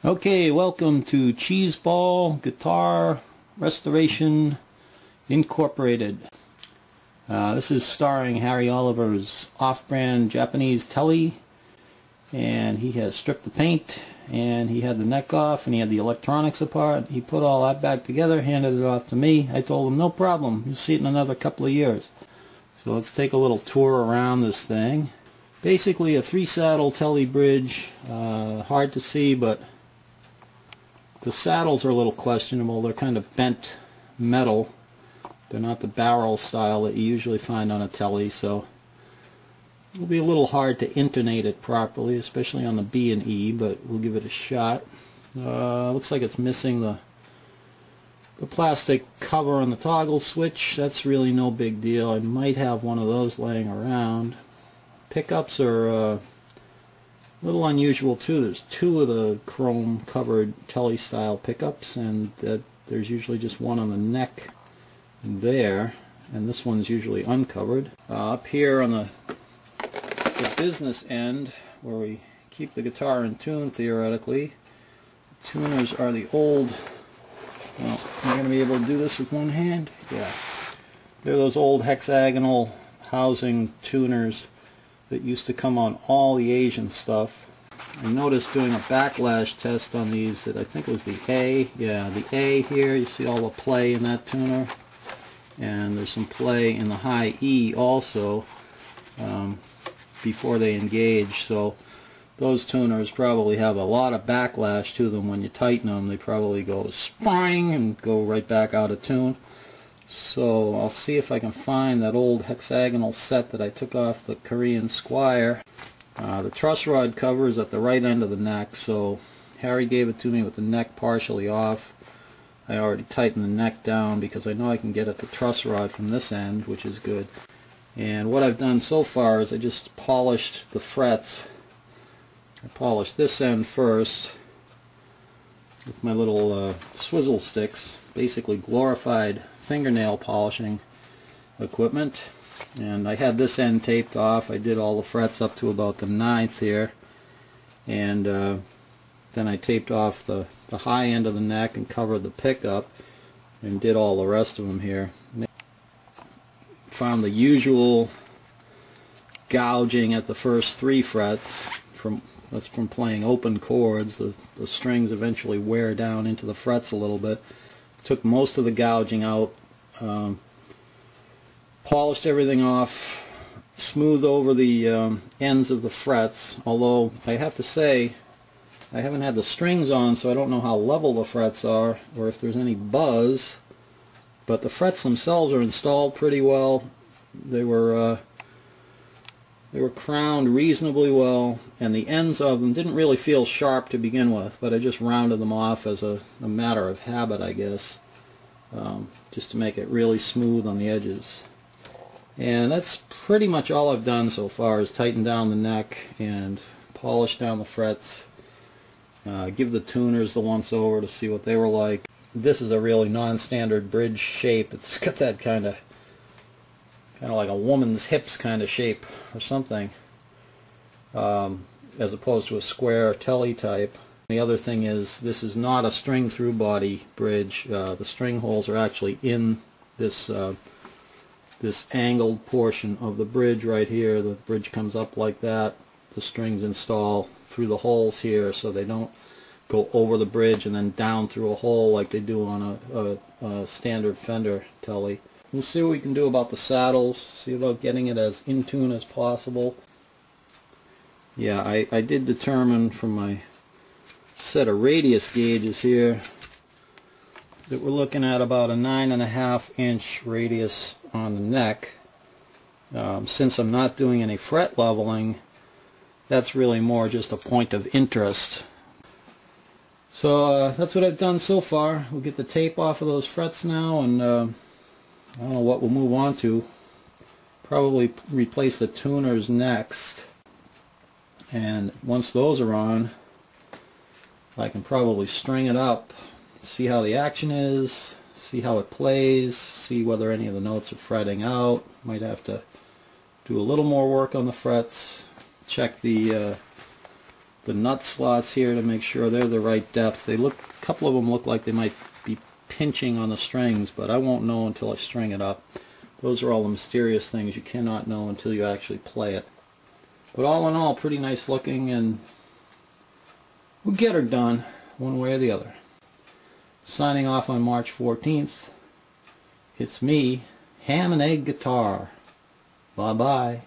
Okay, welcome to Cheeseball Guitar Restoration Incorporated. This is starring Harry Oliver's off-brand Japanese Tele, and he has stripped the paint, and he had the neck off, and he had the electronics apart. He put all that back together, handed it off to me. I told him, no problem, you'll see it in another couple of years. So let's take a little tour around this thing. Basically a 3-saddle Tele bridge, hard to see, but the saddles are a little questionable. They're kind of bent metal. They're not the barrel style that you usually find on a Tele, so it'll be a little hard to intonate it properly, especially on the B and E, but we'll give it a shot. Looks like it's missing the plastic cover on the toggle switch. That's really no big deal. I might have one of those laying around. Pickups are a little unusual too. There's 2 of the chrome covered Tele style pickups, and there's usually just one on the neck there, and this one's usually uncovered. Up here on the business end, where we keep the guitar in tune theoretically, tuners are the old, well, am I going to be able to do this with one hand? Yeah. They're those old hexagonal housing tuners that used to come on all the Asian stuff. I noticed doing a backlash test on these that I think it was the A. Yeah, the A here, you see all the play in that tuner. And there's some play in the high E also before they engage. So those tuners probably have a lot of backlash to them when you tighten them. They probably go spring and go right back out of tune. So I'll see if I can find that old hexagonal set that I took off the Korean Squier. The truss rod cover is at the right end of the neck, so Harry gave it to me with the neck partially off. I already tightened the neck down because I know I can get at the truss rod from this end, which is good. And what I've done so far is I just polished the frets. I polished this end first with my little swizzle sticks, basically glorified fingernail polishing equipment, and I had this end taped off. I did all the frets up to about the 9th here, and then I taped off the high end of the neck and covered the pickup and did all the rest of them here. Found the usual gouging at the first 3 frets. That's from playing open chords. The strings eventually wear down into the frets a little bit. Took most of the gouging out, polished everything off, smoothed over the ends of the frets, although I have to say I haven't had the strings on, so I don't know how level the frets are or if there's any buzz, but the frets themselves are installed pretty well. They were crowned reasonably well, and the ends of them didn't really feel sharp to begin with, but I just rounded them off as a matter of habit, I guess, just to make it really smooth on the edges. And that's pretty much all I've done so far, is tighten down the neck and polish down the frets, give the tuners the once over to see what they were like. This is a really non-standard bridge shape. It's got that kind of like a woman's hips kind of shape or something, as opposed to a square Tele type. The other thing is, this is not a string through body bridge. The string holes are actually in this this angled portion of the bridge right here. The bridge comes up like that. The strings install through the holes here, so they don't go over the bridge and then down through a hole like they do on a standard Fender Tele. We'll see what we can do about the saddles, see about getting it as in tune as possible. Yeah, I did determine from my set of radius gauges here that we're looking at about a 9.5 inch radius on the neck. Since I'm not doing any fret leveling, that's really more just a point of interest. So that's what I've done so far. We'll get the tape off of those frets now, and I don't know what we'll move on to. Probably replace the tuners next, and once those are on, I can probably string it up, see how the action is, see how it plays, see whether any of the notes are fretting out. Might have to do a little more work on the frets, check the the nut slots here to make sure they're the right depth. They look, a couple of them look like they might be pinching on the strings, but I won't know until I string it up. Those are all the mysterious things you cannot know until you actually play it. But all in all, pretty nice looking, and we'll get her done one way or the other. Signing off on March 14th, it's me, Ham and Egg Guitar. Bye-bye.